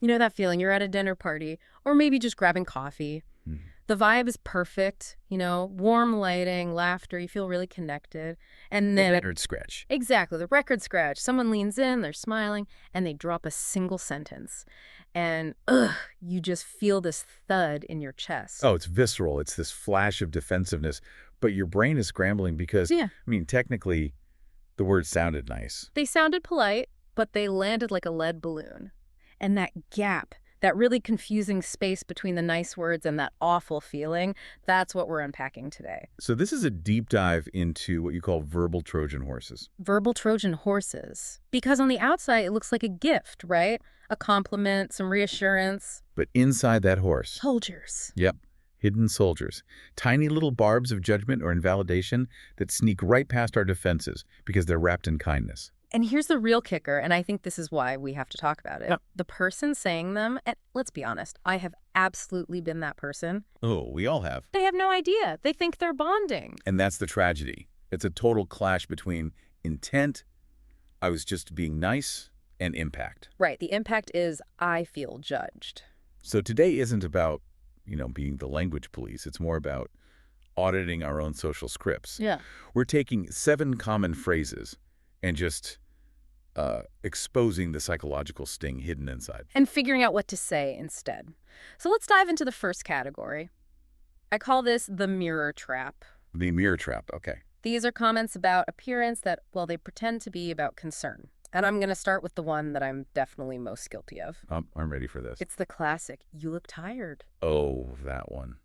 You know that feeling? You're at a dinner party or maybe just grabbing coffee. Mhm. The vibe is perfect, warm lighting, laughter, you feel really connected. And The then, record scratch. exactly, the record scratch. Someone leans in, they're smiling, and they drop a single sentence. And, you just feel this thud in your chest. Oh, it's visceral. It's this flash of defensiveness, but your brain is scrambling because, Yeah. technically, the word sounded nice. They sounded polite, but they landed like a lead balloon. And that gap, that really confusing space between the nice words and that awful feeling, that's what we're unpacking today. So this is a deep dive into what you call verbal Trojan horses. Verbal Trojan horses. Because on the outside, it looks like a gift, right? A compliment, some reassurance. But inside that horse, Soldiers. yep, hidden soldiers. Tiny little barbs of judgment or invalidation that sneak right past our defenses because they're wrapped in kindness. And here's the real kicker, and I think this is why we have to talk about it. Yep. The person saying them, and let's be honest, I have absolutely been that person. Oh, we all have. They have no idea. They think they're bonding. And that's the tragedy. It's a total clash between intent, I was just being nice, and impact. Right. The impact is I feel judged. So today isn't about, being the language police. It's more about auditing our own social scripts. Yeah. We're taking 7 common phrases and just exposing the psychological sting hidden inside. And figuring out what to say instead. So let's dive into the first category. I call this the mirror trap. The mirror trap, okay. These are comments about appearance that, well, they pretend to be about concern. And I'm going to start with the one that I'm definitely most guilty of. I'm ready for this. It's the classic, you look tired. Oh, that one.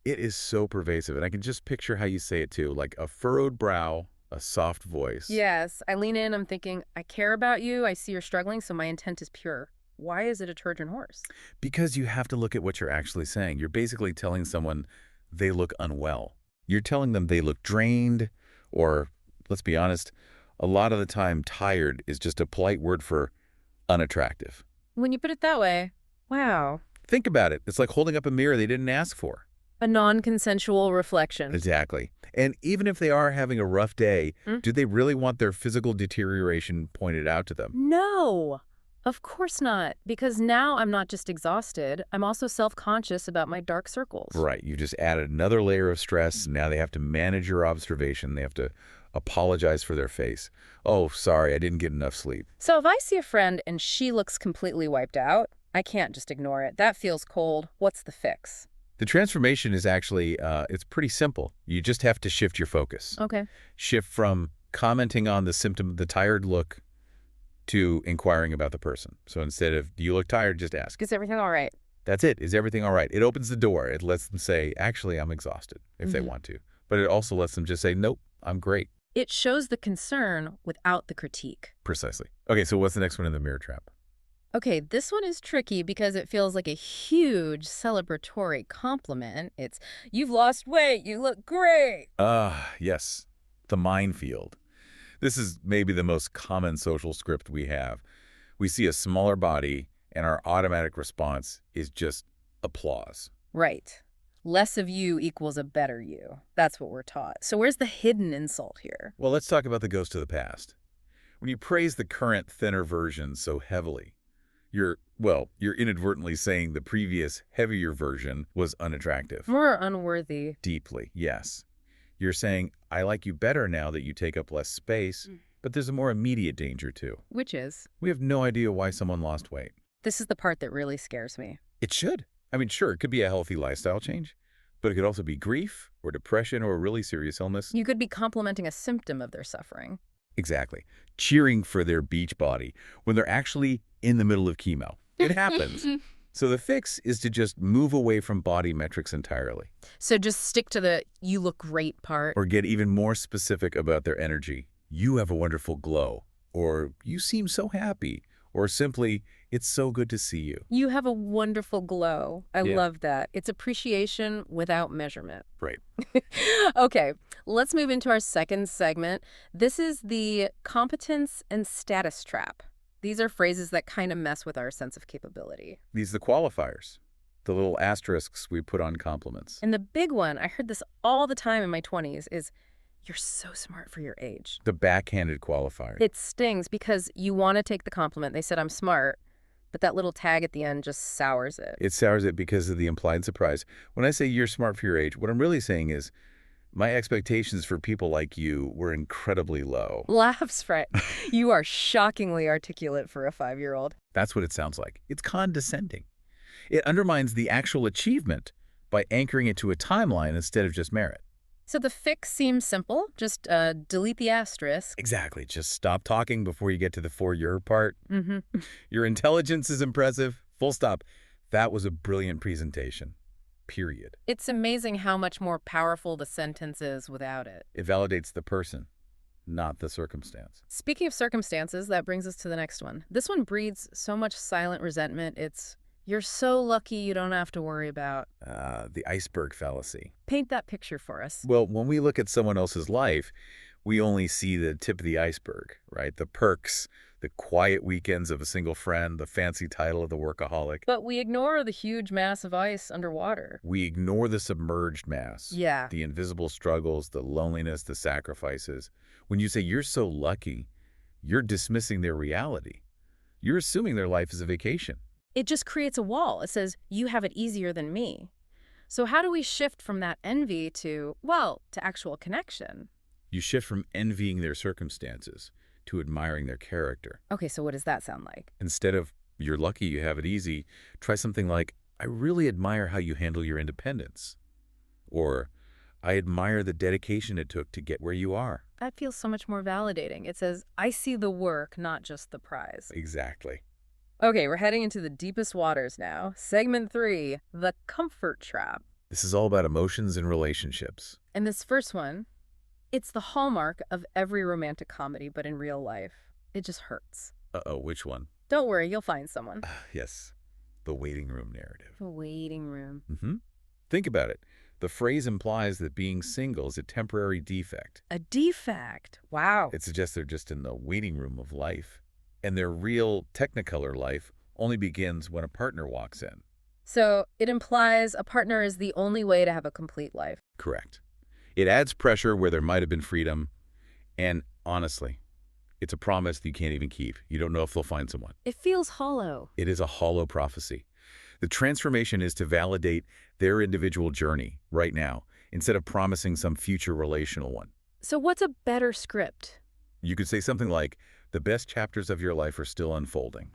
It is so pervasive, and I can just picture how you say it too, like a furrowed brow, a soft voice. Yes, I lean in, I'm thinking, I care about you, I see you're struggling, so my intent is pure. Why is it a Trojan horse? Because you have to look at what you're actually saying. You're basically telling someone they look unwell. You're telling them they look drained, or, let's be honest, a lot of the time tired is just a polite word for unattractive. When you put it that way, wow. Think about it. It's like holding up a mirror they didn't ask for. A non-consensual reflection. Exactly. And even if they are having a rough day, do they really want their physical deterioration pointed out to them? No, of course not. Because now I'm not just exhausted, I'm also self-conscious about my dark circles. Right. You just added another layer of stress. Now they have to manage your observation. They have to apologize for their face. Oh, sorry, I didn't get enough sleep. So if I see a friend and she looks completely wiped out, I can't just ignore it. That feels cold. What's the fix? The transformation is actually, it's pretty simple. You just have to shift your focus. Okay. Shift from commenting on the symptom, the tired look, to inquiring about the person. So instead of, do you look tired, just ask. Is everything all right? That's it. Is everything all right? It opens the door. It lets them say, actually, I'm exhausted, if they want to. But it also lets them just say, nope, I'm great. It shows the concern without the critique. Precisely. Okay, so what's the next one in the mirror trap? Okay, this one is tricky because it feels like a huge celebratory compliment. It's, you've lost weight, you look great. Yes, the minefield. This is maybe the most common social script we have. We see a smaller body, and our automatic response is just applause. Right. Less of you equals a better you. That's what we're taught. So where's the hidden insult here? Well, let's talk about the ghost of the past. When you praise the current, thinner version so heavily, you're inadvertently saying the previous, heavier version was unattractive. More unworthy. Deeply, yes. You're saying, I like you better now that you take up less space, but there's a more immediate danger too. Which is? We have no idea why someone lost weight. This is the part that really scares me. It should. I mean, sure, it could be a healthy lifestyle change, but it could also be grief or depression or a really serious illness. You could be complimenting a symptom of their suffering. Exactly. Cheering for their beach body when they're actually in the middle of chemo. It happens. So the fix is to just move away from body metrics entirely. So just stick to the you look great part. Or get even more specific about their energy. You have a wonderful glow. Or you seem so happy. Or simply, it's so good to see you. You have a wonderful glow. I love that. It's appreciation without measurement. Right. Okay, let's move into our second segment. This is the competence and status trap. These are phrases that kind of mess with our sense of capability. These are the qualifiers, the little asterisks we put on compliments. And the big one, I heard this all the time in my 20s, is you're so smart for your age. The backhanded qualifier. It stings because you want to take the compliment. They said I'm smart, But that little tag at the end just sours it. It sours it because of the implied surprise. When I say you're smart for your age, what I'm really saying is my expectations for people like you were incredibly low. Laughs, right? You are shockingly articulate for a 5-year-old. That's what it sounds like. It's condescending. It undermines the actual achievement by anchoring it to a timeline instead of just merit. So the fix seems simple. Just delete the asterisk. Exactly. Just stop talking before you get to the for your part. Mm-hmm. Your intelligence is impressive. Full stop. That was a brilliant presentation. Period. It's amazing how much more powerful the sentence is without it. It validates the person, not the circumstance. Speaking of circumstances, that brings us to the next one. This one breeds so much silent resentment. It's, you're so lucky you don't have to worry about. The iceberg fallacy. Paint that picture for us. Well, when we look at someone else's life, we only see the tip of the iceberg, right? The perks, the quiet weekends of a single friend, the fancy title of the workaholic. But we ignore the huge mass of ice underwater. We ignore the submerged mass. Yeah. The invisible struggles, the loneliness, the sacrifices. When you say you're so lucky, you're dismissing their reality. You're assuming their life is a vacation. It just creates a wall. It says, you have it easier than me. So how do we shift from that envy to, well, to actual connection? You shift from envying their circumstances to admiring their character. Okay, so what does that sound like? Instead of, you're lucky you have it easy, try something like, I really admire how you handle your independence. Or, I admire the dedication it took to get where you are. That feels so much more validating. It says, I see the work, not just the prize. Exactly. Okay, we're heading into the deepest waters now. Segment 3, the comfort trap. This is all about emotions and relationships. And this first one, it's the hallmark of every romantic comedy, but in real life, it just hurts. Uh-oh, which one? Don't worry, you'll find someone. Yes, the waiting room narrative. The waiting room. Think about it. The phrase implies that being single is a temporary defect. A defect. Wow. It suggests they're just in the waiting room of life. And their real technicolor life only begins when a partner walks in. So it implies a partner is the only way to have a complete life. Correct. It adds pressure where there might have been freedom. And honestly, it's a promise that you can't even keep. You don't know if they'll find someone. It feels hollow. It is a hollow prophecy. The transformation is to validate their individual journey right now, instead of promising some future relational one. So what's a better script? You could say something like, the best chapters of your life are still unfolding.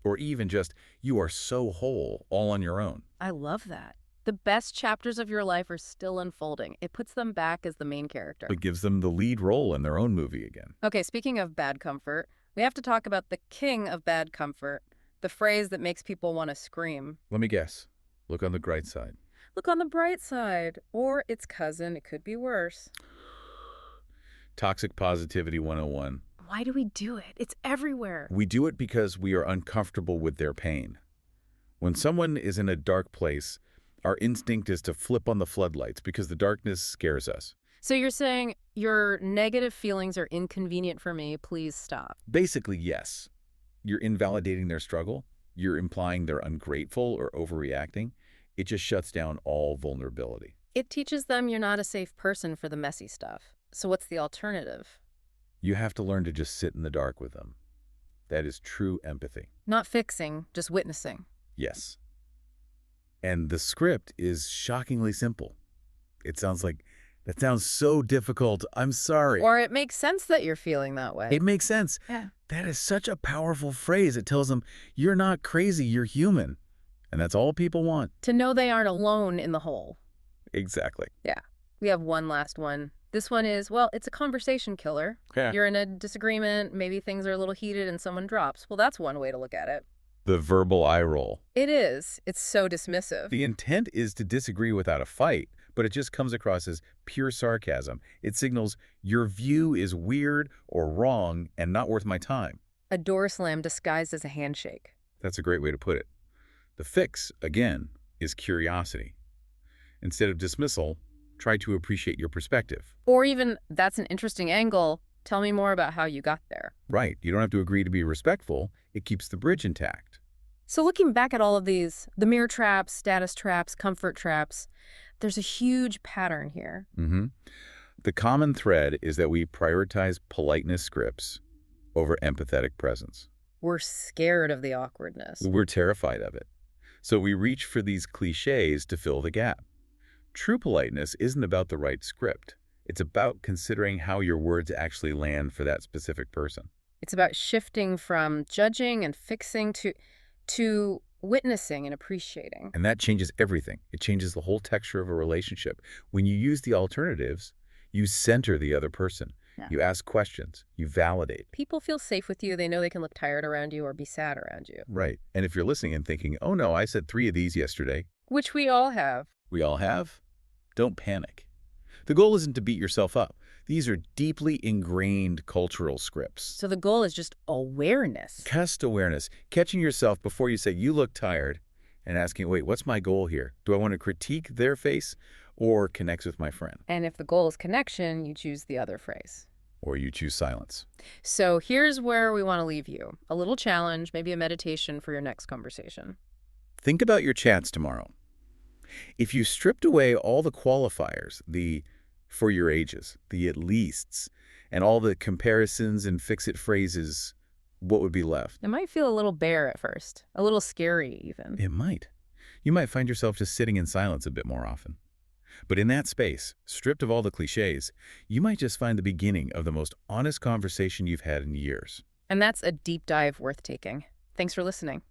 Or even just, you are so whole, all on your own. I love that. The best chapters of your life are still unfolding. It puts them back as the main character. It gives them the lead role in their own movie again. Okay, speaking of bad comfort, we have to talk about the king of bad comfort, the phrase that makes people want to scream. Let me guess. Look on the bright side. Look on the bright side. Or its cousin, it could be worse. Toxic Positivity 101. Why do we do it? It's everywhere. We do it because we are uncomfortable with their pain. When someone is in a dark place, our instinct is to flip on the floodlights because the darkness scares us. So you're saying your negative feelings are inconvenient for me, please stop. Basically, yes. You're invalidating their struggle. You're implying they're ungrateful or overreacting. It just shuts down all vulnerability. It teaches them you're not a safe person for the messy stuff. So what's the alternative? You have to learn to just sit in the dark with them. That is true empathy. Not fixing, just witnessing. Yes. And the script is shockingly simple. It sounds like, that sounds so difficult. I'm sorry. Or it makes sense that you're feeling that way. It makes sense. Yeah. That is such a powerful phrase. It tells them, you're not crazy, you're human. And that's all people want. To know they aren't alone in the hole. Exactly. Yeah. We have one last one. This one is, well, it's a conversation killer. Yeah. You're in a disagreement, maybe things are a little heated and someone drops. Well, that's one way to look at it. The verbal eye roll. It is. It's so dismissive. The intent is to disagree without a fight, but it just comes across as pure sarcasm. It signals your view is weird or wrong and not worth my time. A door slam disguised as a handshake. That's a great way to put it. The fix, again, is curiosity. Instead of dismissal, try to appreciate your perspective. Or even, that's an interesting angle. Tell me more about how you got there. Right. You don't have to agree to be respectful. It keeps the bridge intact. So looking back at all of these, the mirror traps, status traps, comfort traps, there's a huge pattern here. The common thread is that we prioritize politeness scripts over empathetic presence. We're scared of the awkwardness. We're terrified of it. So we reach for these cliches to fill the gap. True politeness isn't about the right script. It's about considering how your words actually land for that specific person. It's about shifting from judging and fixing to witnessing and appreciating. And that changes everything. It changes the whole texture of a relationship. When you use the alternatives, you center the other person. Yeah. You ask questions. You validate. People feel safe with you. They know they can look tired around you or be sad around you. Right. And if you're listening and thinking, oh no, I said 3 of these yesterday. Which we all have. We all have. Don't panic. The goal isn't to beat yourself up. These are deeply ingrained cultural scripts. So the goal is just awareness. Just awareness. Catching yourself before you say, you look tired, and asking, wait, what's my goal here? Do I want to critique their face or connect with my friend? And if the goal is connection, you choose the other phrase. Or you choose silence. So here's where we want to leave you. A little challenge, maybe a meditation for your next conversation. Think about your chats tomorrow. If you stripped away all the qualifiers, the for your ages, the at leasts, and all the comparisons and fix-it phrases, what would be left? It might feel a little bare at first, a little scary even. It might. You might find yourself just sitting in silence a bit more often. But in that space, stripped of all the cliches, you might just find the beginning of the most honest conversation you've had in years. And that's a deep dive worth taking. Thanks for listening.